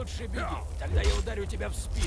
Лучше беги, тогда я ударю тебя в спину.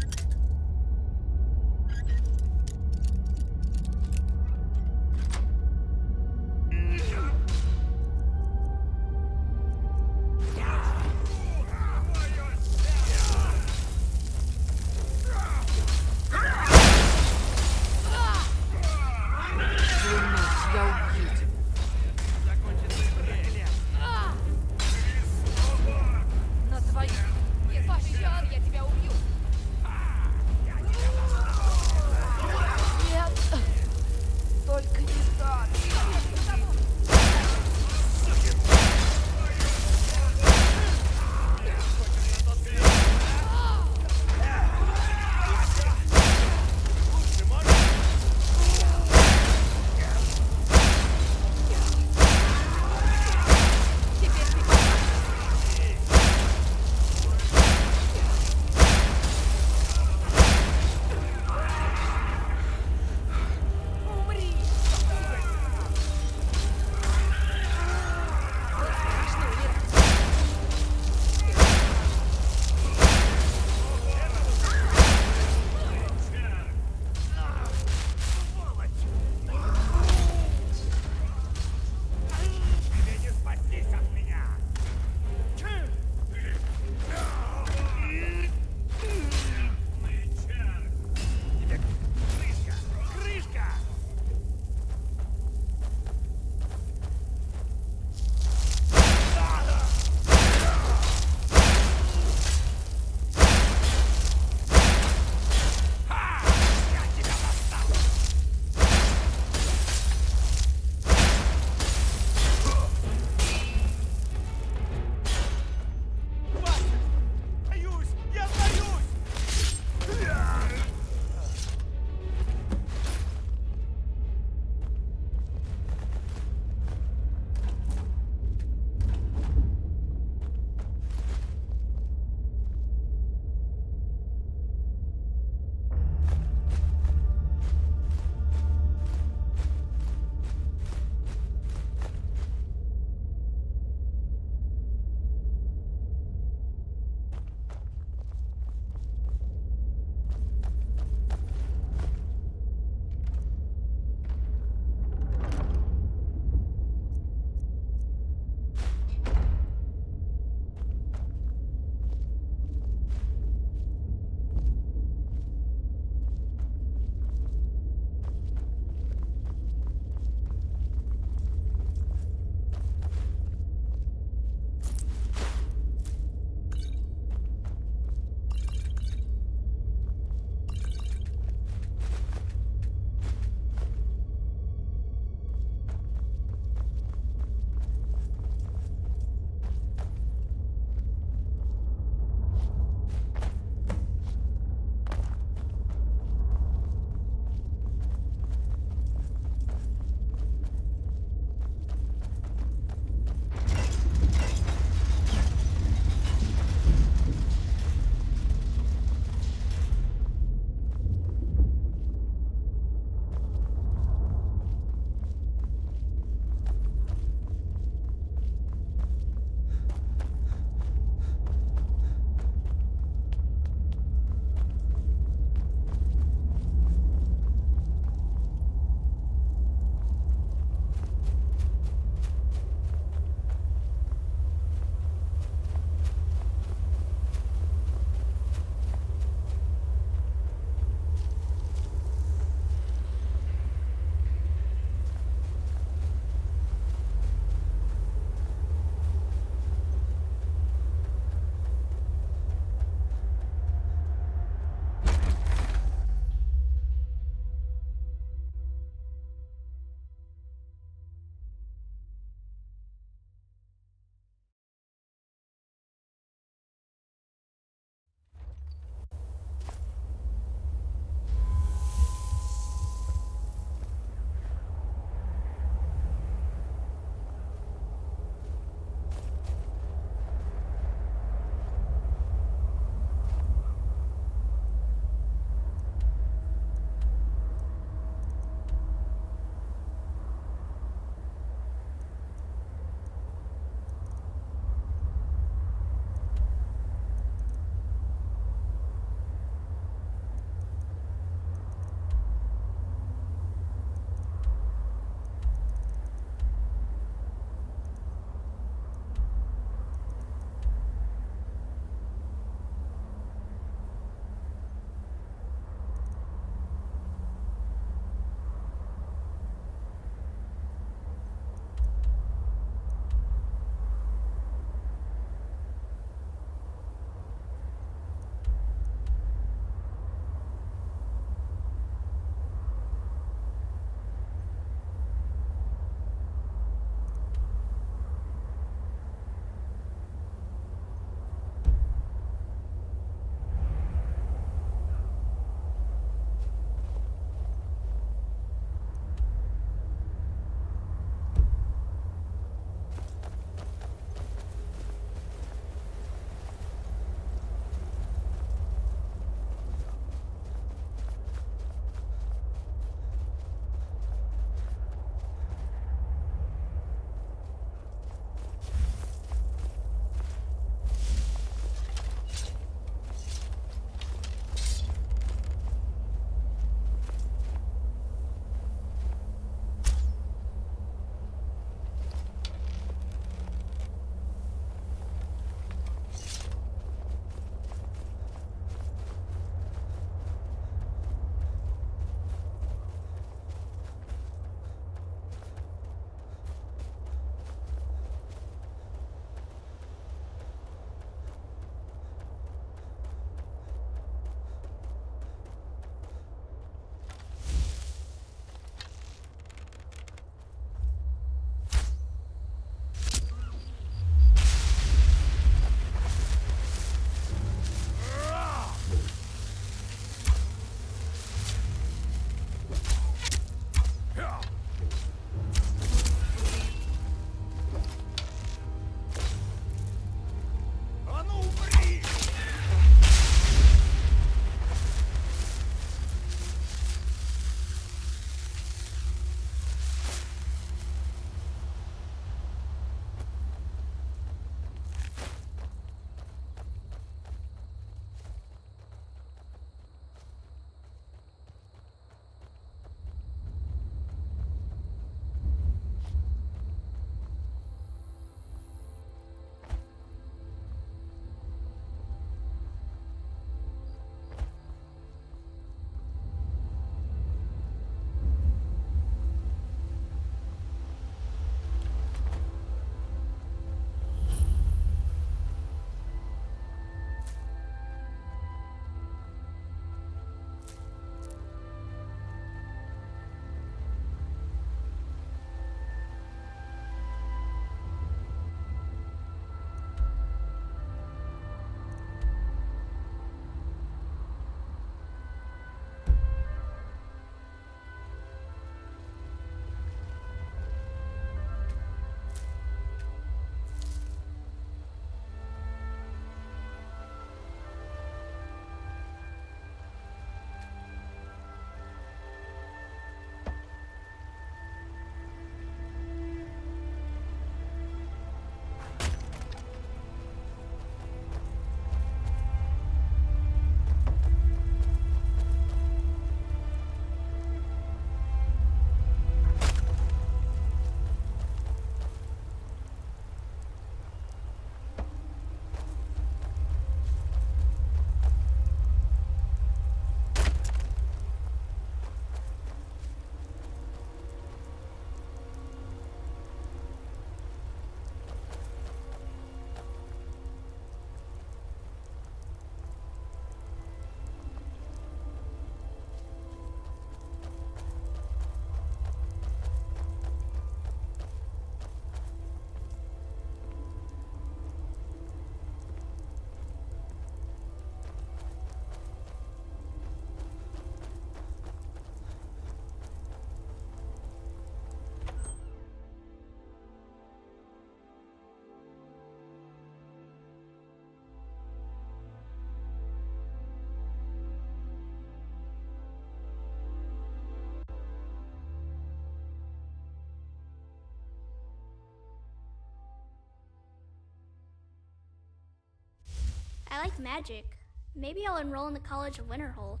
I like magic. Maybe I'll enroll in the College of Winterhold.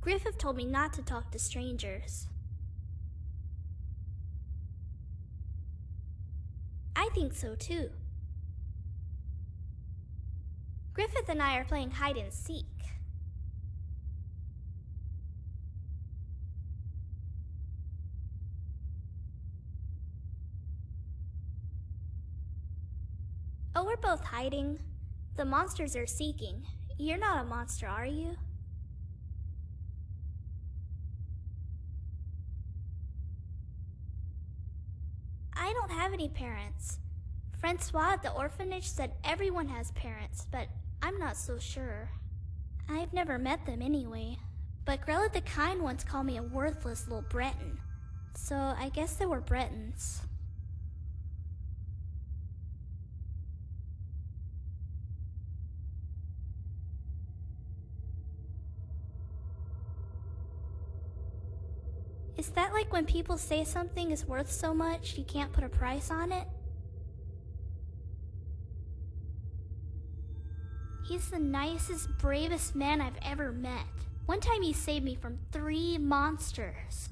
Griffith told me not to talk to strangers. I think so too. Griffith and I are playing hide and seek. Oh, we're both hiding. The monsters are seeking. You're not a monster, are you? I don't have any parents. Francois at the orphanage said everyone has parents, but I'm not so sure. I've never met them anyway, but Grella the Kind once called me a worthless little Breton. So I guess they were Bretons. Is that like when people say something is worth so much you can't put a price on it? He's the nicest, bravest man I've ever met. One time he saved me from 3 monsters.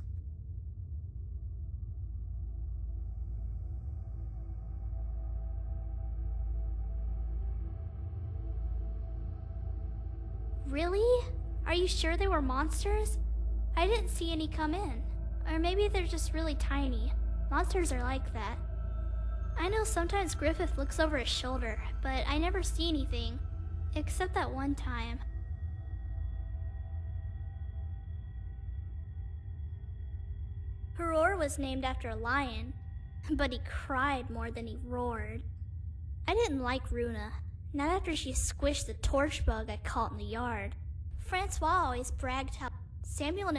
Really? Are you sure they were monsters? I didn't see any come in. Or maybe they're just really tiny. Monsters are like that. I know sometimes Griffith looks over his shoulder, but I never see anything. Except that one time. Roar was named after a lion, but he cried more than he roared. I didn't like Runa, not after she squished the torch bug I caught in the yard. Francois always bragged how Samuel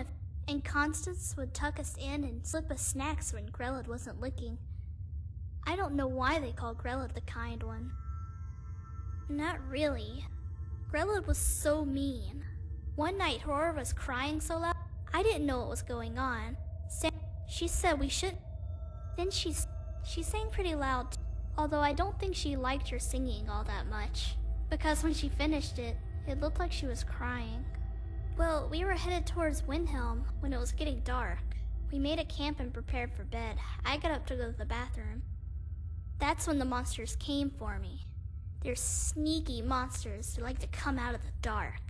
and Constance would tuck us in and slip us snacks when Grella wasn't looking. I don't know why they call Grella the Kind one. Not really. Grella was so mean. One night, Roar was crying so loud, I didn't know what was going on. She said we should. Then she sang pretty loud, although I don't think she liked her singing all that much, because when she finished it, it looked like she was crying. Well, we were headed towards Windhelm when it was getting dark. We made a camp and prepared for bed. I got up to go to the bathroom. That's when the monsters came for me. They're sneaky monsters who like to come out of the dark.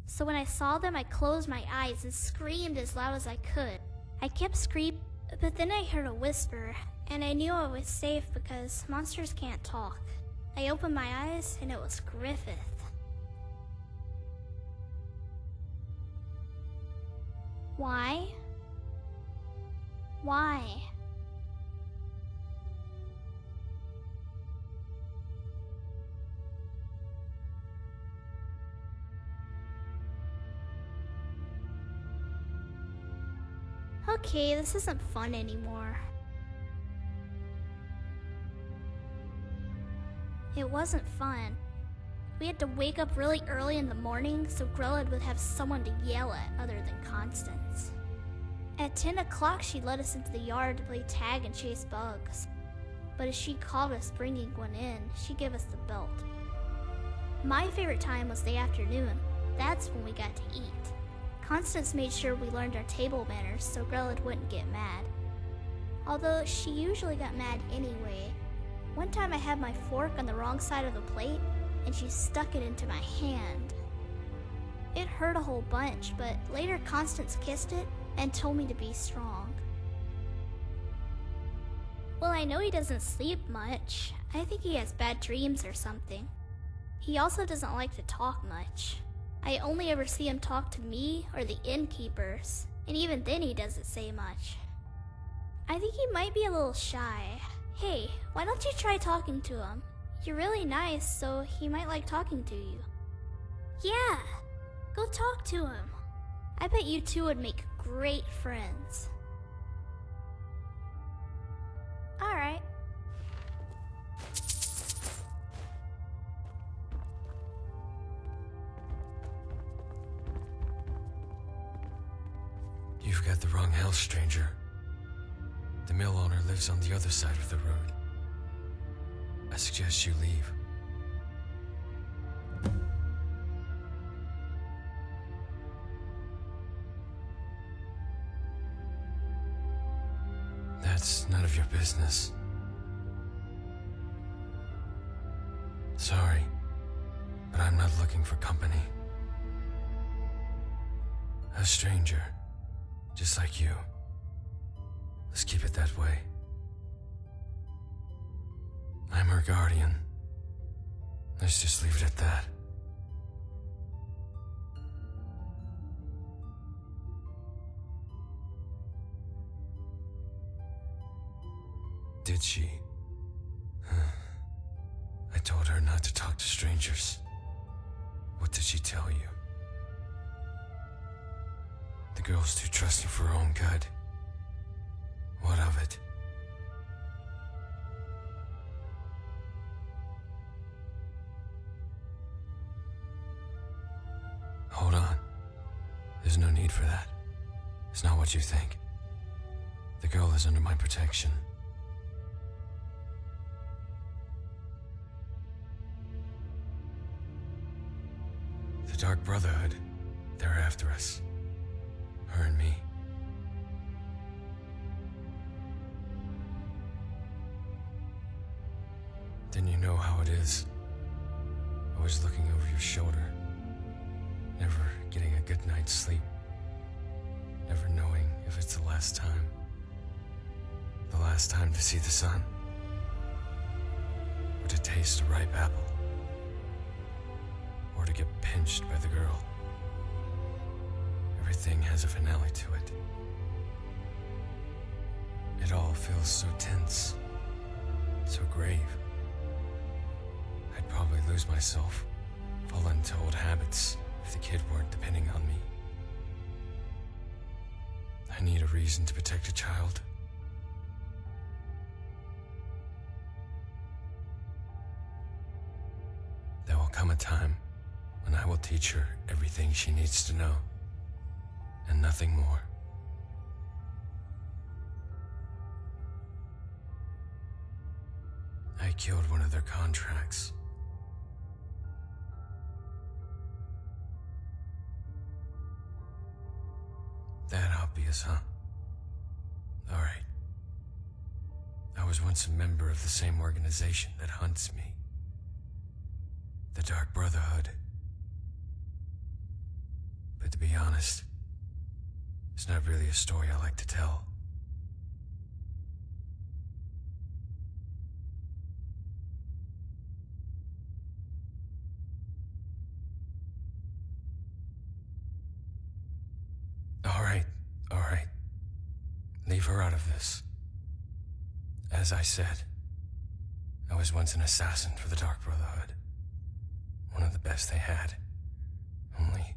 So when I saw them, I closed my eyes and screamed as loud as I could. I kept screaming, but then I heard a whisper, and I knew I was safe because monsters can't talk. I opened my eyes, and it was Griffith. Why? Why? Okay, this isn't fun anymore. It wasn't fun. We had to wake up really early in the morning so Grella would have someone to yell at other than Constance. At 10 o'clock, she let us into the yard to play tag and chase bugs. But as she called us bringing one in, she gave us the belt. My favorite time was the afternoon. That's when we got to eat. Constance made sure we learned our table manners so Grella wouldn't get mad. Although she usually got mad anyway. One time I had my fork on the wrong side of the plate and she stuck it into my hand. It hurt a whole bunch, but later Constance kissed it and told me to be strong. Well, I know he doesn't sleep much. I think he has bad dreams or something. He also doesn't like to talk much. I only ever see him talk to me or the innkeepers, and even then he doesn't say much. I think he might be a little shy. Hey, why don't you try talking to him? You're really nice, so he might like talking to you. Yeah, go talk to him. I bet you two would make great friends. Alright. You've got the wrong house, stranger. The mill owner lives on the other side of the road. I suggest you leave. That's none of your business. Sorry, but I'm not looking for company. A stranger, just like you. Let's keep it that way. I'm her guardian. Let's just leave it at that. Did she? I told her not to talk to strangers. What did she tell you? The girl's too trusting for her own good. What of it? Hold on. There's no need for that. It's not what you think. The girl is under my protection. The Dark Brotherhood, they're after us. Her and me. Then you know how it is. Always looking over your shoulder. Never getting a good night's sleep. Never knowing if it's the last time. The last time to see the sun. Or to taste a ripe apple. Or to get pinched by the girl. Everything has a finale to it. It all feels so tense. So grave. I'd probably lose myself. Fall into old habits. If the kid weren't depending on me. I need a reason to protect a child. There will come a time when I will teach her everything she needs to know, and nothing more. I killed one of their contracts. That obvious, huh? All right. I was once a member of the same organization that hunts me. The Dark Brotherhood. But to be honest, it's not really a story I like to tell. All right. Leave her out of this. As I said, I was once an assassin for the Dark Brotherhood. One of the best they had. Only,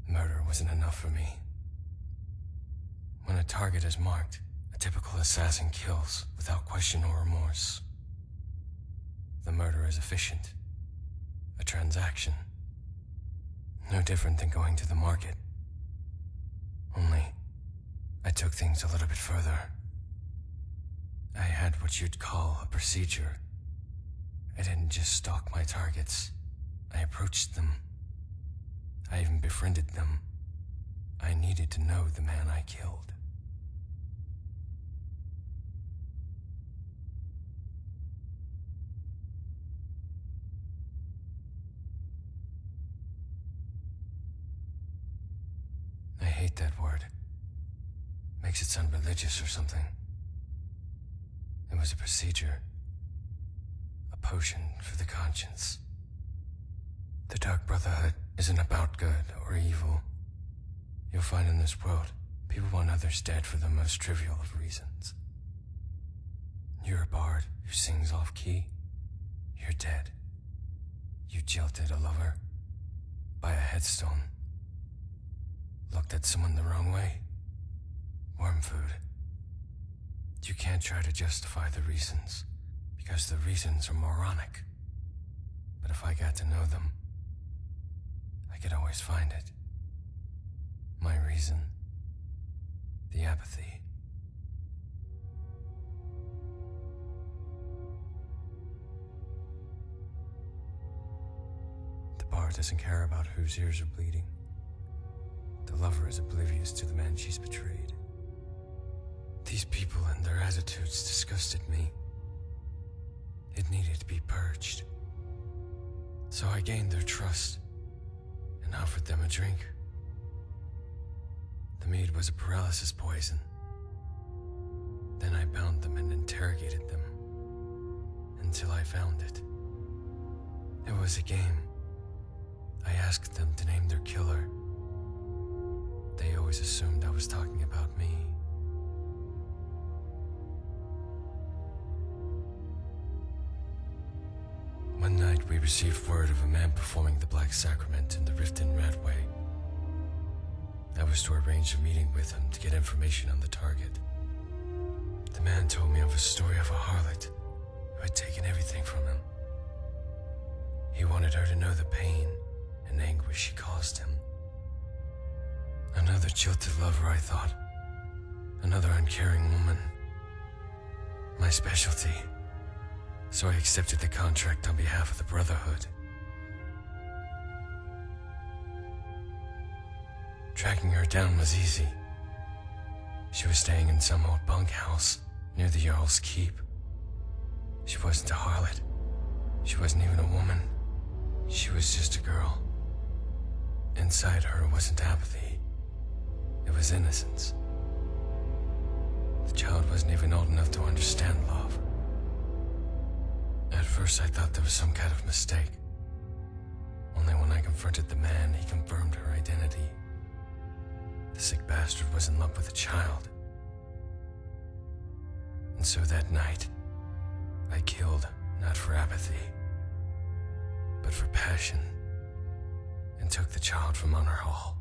murder wasn't enough for me. When a target is marked, a typical assassin kills without question or remorse. The murder is efficient. A transaction. No different than going to the market. Only, I took things a little bit further. I had what you'd call a procedure. I didn't just stalk my targets. I approached them. I even befriended them. I needed to know the man I killed. I hate that word. Makes it sound religious or something. It was a procedure. A potion for the conscience. The Dark Brotherhood isn't about good or evil. You'll find in this world, people want others dead for the most trivial of reasons. You're a bard who sings off-key. You're dead. You jilted a lover. By a headstone. Looked at someone the wrong way. Worm food. You can't try to justify the reasons, because the reasons are moronic. But if I got to know them, I could always find it. My reason. The apathy. heart doesn't care about whose ears are bleeding. The lover is oblivious to the man she's betrayed. These people and their attitudes disgusted me. It needed to be purged. So I gained their trust and offered them a drink. The mead was a paralysis poison. Then I bound them and interrogated them until I found it. It was a game. I asked them to name their killer. They always assumed I was talking about me. One night we received word of a man performing the Black Sacrament in the Riften Radway. I was to arrange a meeting with him to get information on the target. The man told me of a story of a harlot who had taken everything from him. He wanted her to know the pain and anguish she caused him. Another jilted lover, I thought. Another uncaring woman. My specialty. So I accepted the contract on behalf of the Brotherhood. Tracking her down was easy. She was staying in some old bunkhouse near the Jarl's Keep. She wasn't a harlot. She wasn't even a woman. She was just a girl. Inside her wasn't apathy. It was innocence. The child wasn't even old enough to understand love. At first I thought there was some kind of mistake. Only when I confronted the man, he confirmed her identity. The sick bastard was in love with a child. And so that night, I killed not for apathy, but for passion, and took the child from Honor Hall.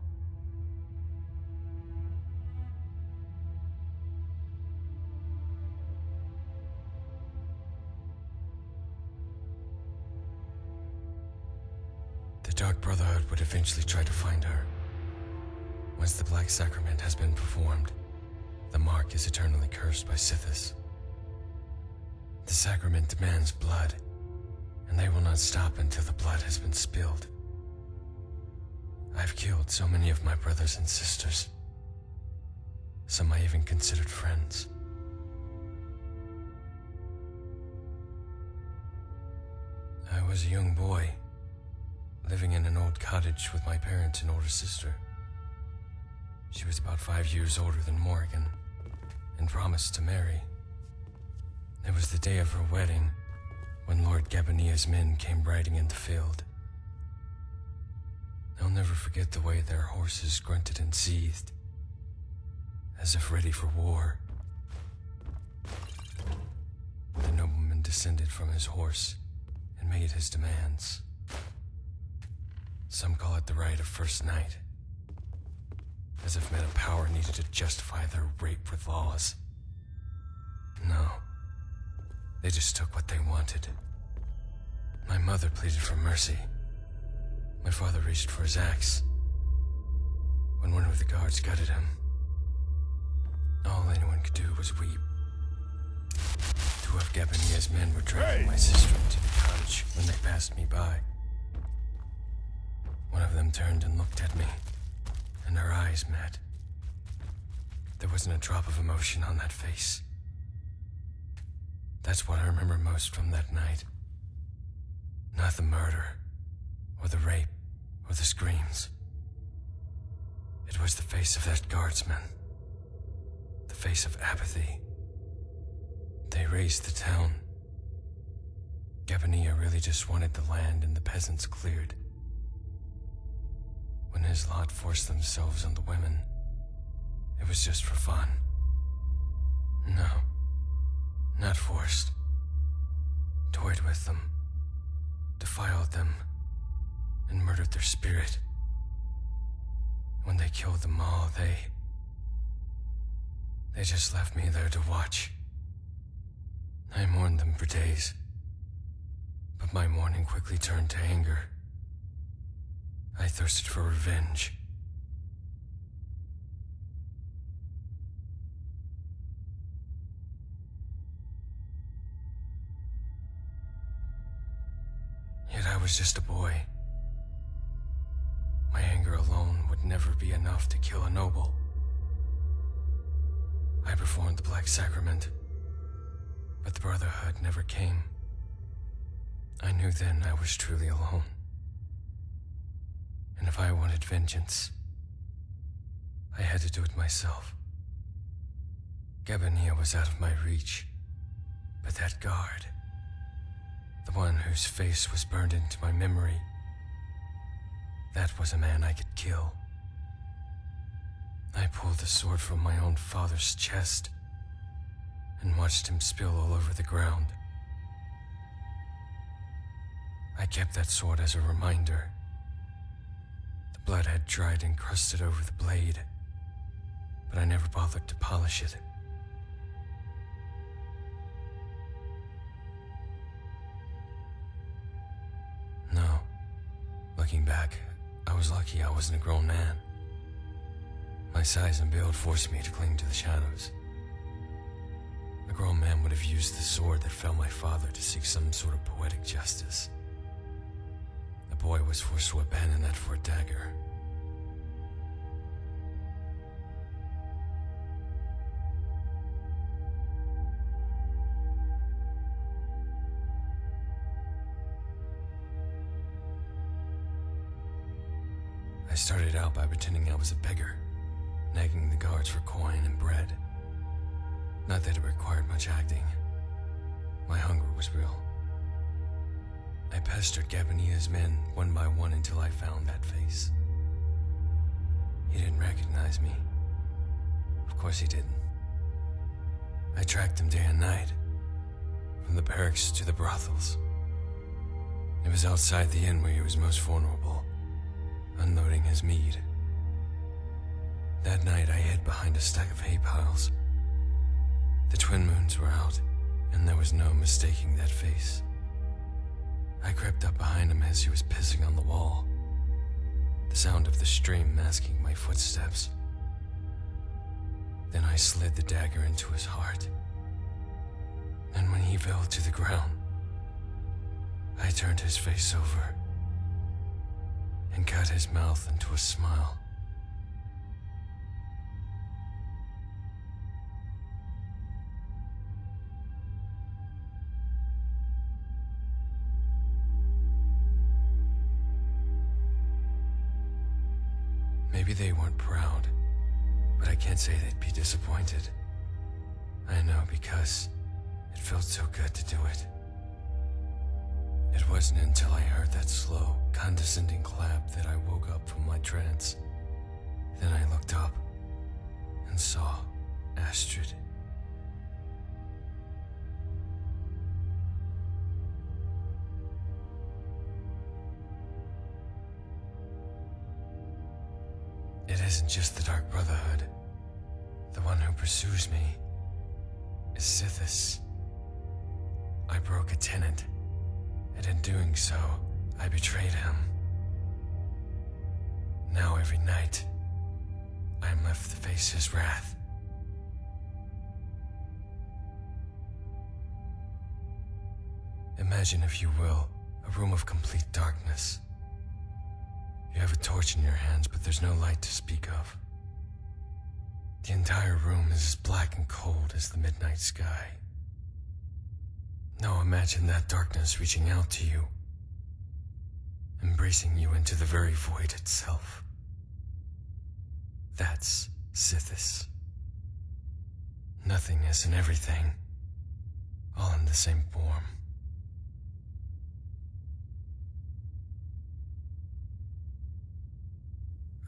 The Dark Brotherhood would eventually try to find her. Once the Black Sacrament has been performed, the mark is eternally cursed by Sithis. The sacrament demands blood, and they will not stop until the blood has been spilled. I've killed so many of my brothers and sisters. Some I even considered friends. I was a young boy, living in an old cottage with my parents and older sister. She was about 5 years older than Morrigan, and promised to marry. It was the day of her wedding, when Lord Gabania's men came riding in the field. I'll never forget the way their horses grunted and seethed, as if ready for war. The nobleman descended from his horse and made his demands. Some call it the right of first night, as if men of power needed to justify their rape with laws. No, they just took what they wanted. My mother pleaded for mercy. My father reached for his axe. When one of the guards gutted him, all anyone could do was weep. Two of Gabania's men were dragging my sister into the cottage when they passed me by. One of them turned and looked at me, and our eyes met. There wasn't a drop of emotion on that face. That's what I remember most from that night. Not the murder, or the rape, or the screams. It was the face of that guardsman. The face of apathy. They razed the town. Gabania really just wanted the land and the peasants cleared. When his lot forced themselves on the women, it was just for fun. No, not forced. Toyed with them, defiled them, and murdered their spirit. When they killed them all, they just left me there to watch. I mourned them for days, but my mourning quickly turned to anger. I thirsted for revenge. Yet I was just a boy, dagger alone would never be enough to kill a noble. I performed the Black Sacrament, but the Brotherhood never came. I knew then I was truly alone. And if I wanted vengeance, I had to do it myself. Gabania was out of my reach, but that guard, the one whose face was burned into my memory, that was a man I could kill. I pulled the sword from my own father's chest and watched him spill all over the ground. I kept that sword as a reminder. The blood had dried and crusted over the blade, but I never bothered to polish it. No. Looking back, I was lucky I wasn't a grown man. My size and build forced me to cling to the shadows. A grown man would have used the sword that felled my father to seek some sort of poetic justice. The boy was forced to abandon that for a dagger. I started out by pretending I was a beggar, nagging the guards for coin and bread. Not that it required much acting. My hunger was real. I pestered Gabania's men one by one until I found that face. He didn't recognize me. Of course he didn't. I tracked him day and night, from the barracks to the brothels. It was outside the inn where he was most vulnerable, unloading his mead. That night I hid behind a stack of hay piles. The twin moons were out, and there was no mistaking that face. I crept up behind him as he was pissing on the wall, the sound of the stream masking my footsteps. Then I slid the dagger into his heart, and when he fell to the ground, I turned his face over and cut his mouth into a smile. Maybe they weren't proud, but I can't say they'd be disappointed. I know because it felt so good to do it. It wasn't until I heard that slow, condescending clap that I woke up from my trance. Then I looked up and saw Astrid. It isn't just the Dark Brotherhood. The one who pursues me is Sithis. I broke a tenet, and in doing so, I betrayed him. Now every night, I am left to face his wrath. Imagine, if you will, a room of complete darkness. You have a torch in your hands, but there's no light to speak of. The entire room is as black and cold as the midnight sky. Now imagine that darkness reaching out to you, embracing you into the very void itself. That's Sithis. Nothingness and everything, all in the same form.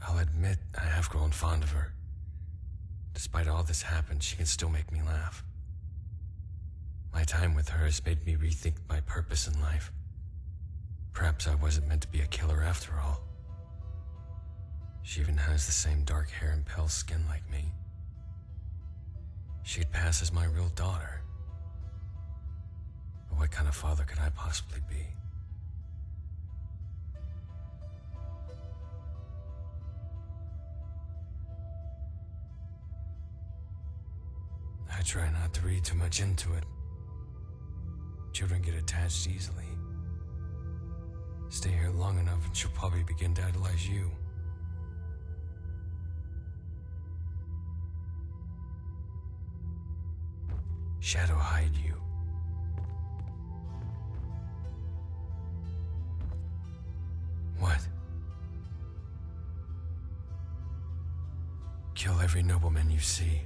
I'll admit I have grown fond of her. Despite all this happened, she can still make me laugh. My time with her has made me rethink my purpose in life. Perhaps I wasn't meant to be a killer after all. She even has the same dark hair and pale skin like me. She'd pass as my real daughter. But what kind of father could I possibly be? I try not to read too much into it. Children get attached easily. Stay here long enough and she'll probably begin to idolize you. Shadow hide you. What? Kill every nobleman you see.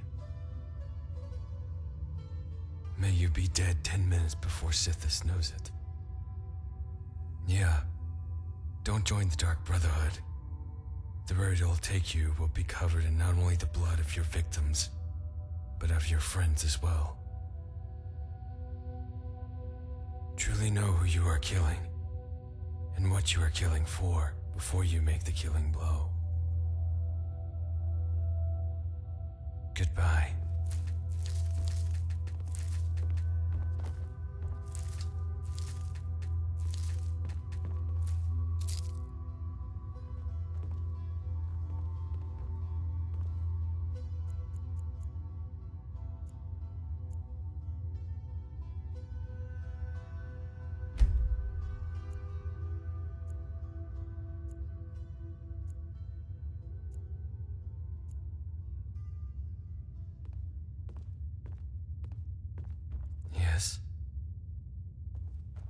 May you be dead 10 minutes before Sithis knows it. Yeah. Don't join the Dark Brotherhood. The road it'll take you will be covered in not only the blood of your victims, but of your friends as well. Truly know who you are killing, and what you are killing for, before you make the killing blow. Goodbye. Yes?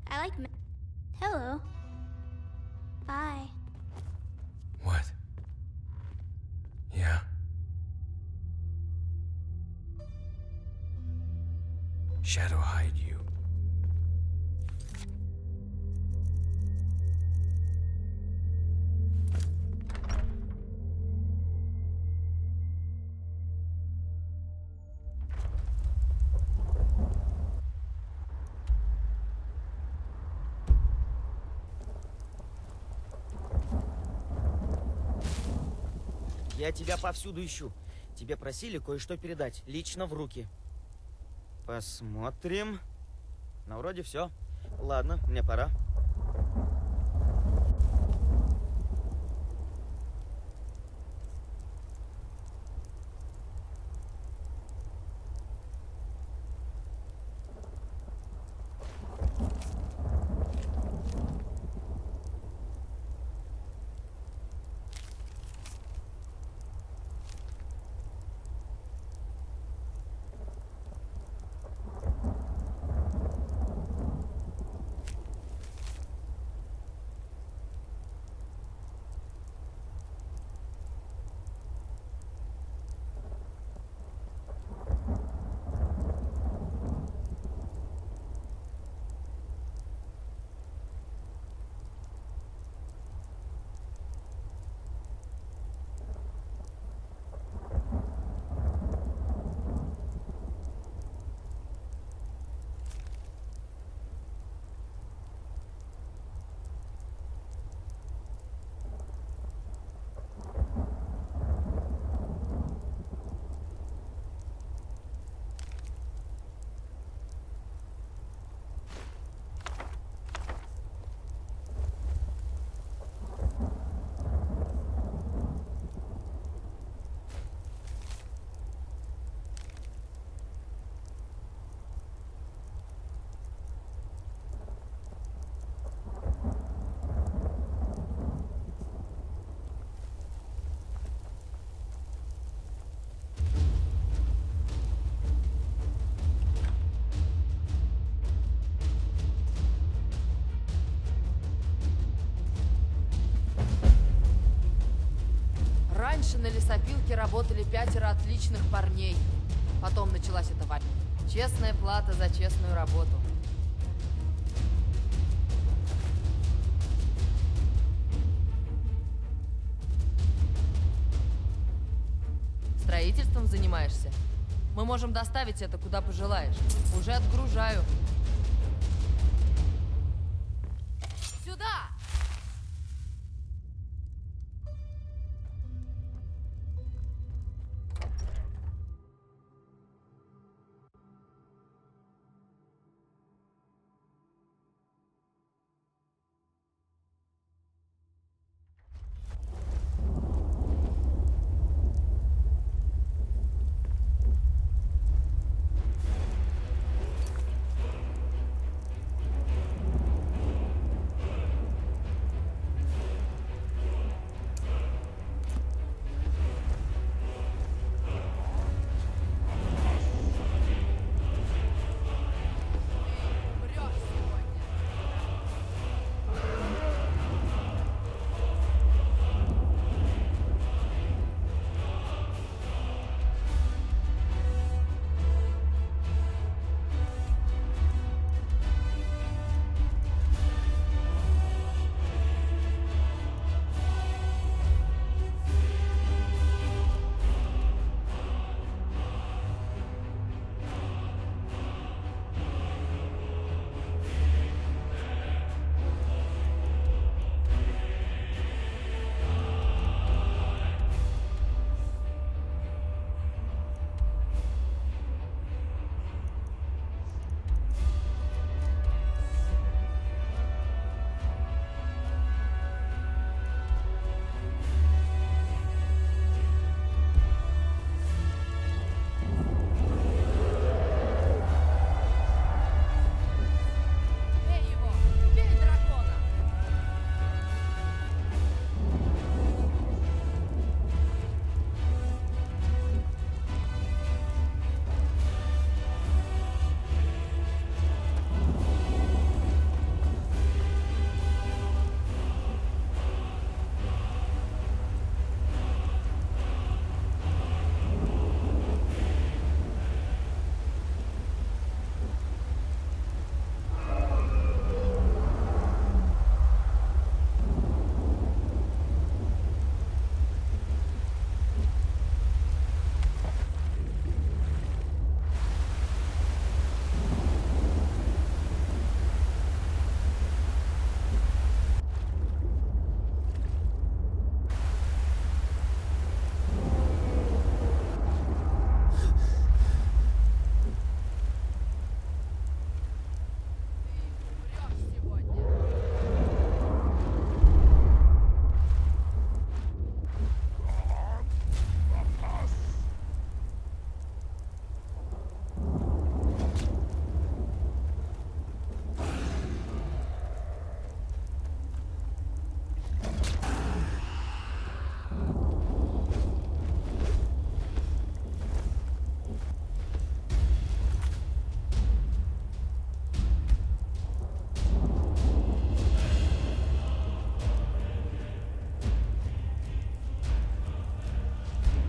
I like. Hello. Bye. What? Yeah? Shadow hide you. Я тебя повсюду ищу. Тебе просили кое-что передать, лично в руки. Посмотрим. Ну, вроде все. Ладно, мне пора. Раньше на лесопилке работали 5 отличных парней. Потом началась эта война. Честная плата за честную работу. Строительством занимаешься? Мы можем доставить это куда пожелаешь. Уже отгружаю. Сюда!